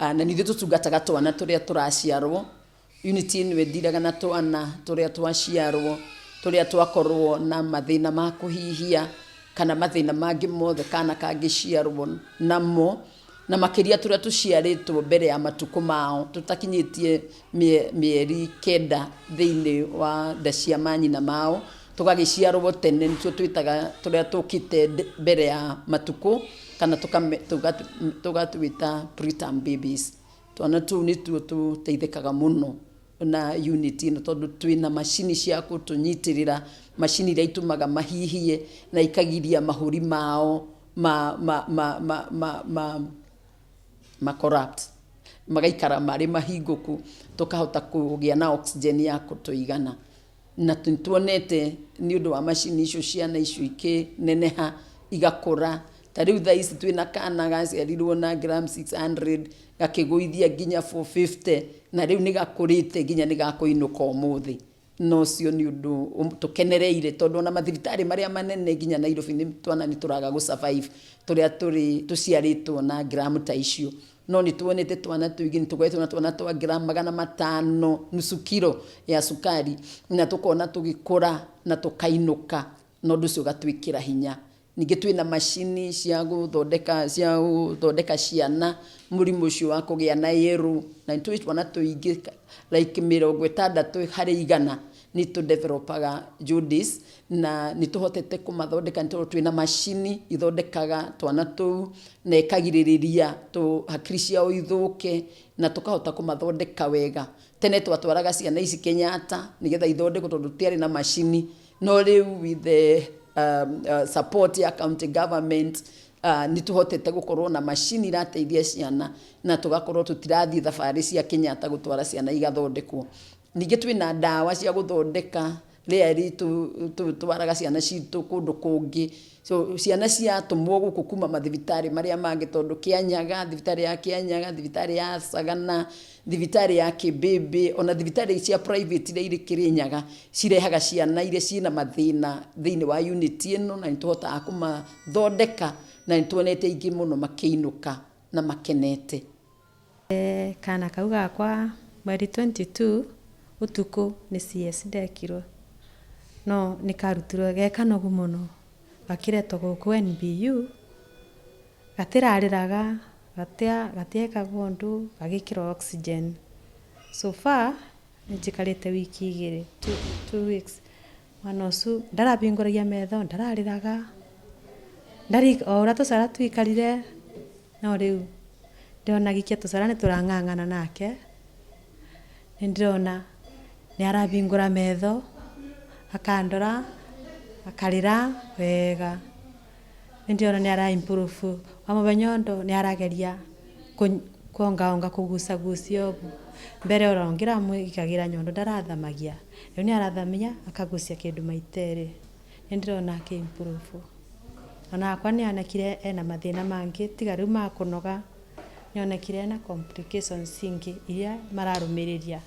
na nithe tutungataga twana turia turaciarwo unity ĩno ĩthiraga na twana turia twaciarwo turia twakorwo na mathina ma kuhihia kana mathina mangĩ mothe kana kangĩciarwo namo na makiria turia tuciaritwo mbere ya matuko mao tutakinyitie mieri 9 thiini wa nda cia manyina mao tugagiciarwo tene nĩtuo twitaga turia tukite mbere ya matuko kana tugatwita preterm babies twana tu nĩtuo tuteithĩkaga muno na unity ĩno tondu twina macini cia kutunyitirira macini iria itumaga mahihie na ikagiria mahuri mao corrupt magaikara mari mahinguku tukahota kugia na oxygen ya kutuigana na tuonete ni undu wa macini icio ciana icio neneha igakura tariu thaa ici twina kana gaciarirwo na gram 600 gakiguithia nginya 450 na riu ni gakurite nginya ni gakuinuka umuthi no cio ni undu tukenereire tondu na mathibitari maria manene nginya Nairobi ni twana ni turaga gu survive turia tuciaritwo na gram ta icio no ni tuonete twana tuingi ni tugoetwo na twana twa gram 500 nusu kilo ya sukari na tukona tugikura na tukainuka no nducio gatwikira hinya ninge twina machini cia guthondeka ciana murimu ucio wa kugia na yeru na twana tuingi like 60 hari 100 ni tu developaga Judis na ni tuhotete kumathondeka nto twina machini ithondekaga twana tu na ikagiriria tu hakiri ciao ithuke na tukahota kumathondeka wega tene twatwaraga ciana ici Kenyatta nigetha ithondekwo tondu tiari na machini no riu with the support ya county government ni tuhotete gukorwo na machini irateithia ciana na tugakorwo tutirathi thabari cia Kenyatta gutwara ciana igathondekwo ninge twina ndawa cia guthondeka rĩari twaraga ciana citu kundu kungi so ciana ciatumwo guku kuma mathibitari maria mangi tondu Kianyaga thibitari ya Kianyaga thibitari ya Sagana thibitari ya Kibebe ona thibitari cia private ire Kirinyaga cirehaga ciana ire cina mathina thiini wa unity ino na nituhota kumathondeka na nituonete ingi muno makiinuka na makenete kana kauga kwa mweri 22 utuku ni CS ndekirwo no nikarutirwo gekanogu muno gakiretwo guku NBU gatirariraga gatieka gondu gagikira oxygen so far njikarite wiki 2 weeks manosu ndarabingoragia metho ndarariraga ndari ora tusara twikarire no riu ndona gikia tusara ni turangangana nake ndirona ni arabingura metho akandora akarira wega ndirona ni ara improve amabanyondo ni arageria kuonga kugucia mbere orongira mwikagira nyondo ndarathamagia riu ni arathamia akagucia kindu maitere ndirona ke improve ona kwa ni anakire ena mathina mangi tiga riu makunoga nionekire na complications singi iria mararumiriria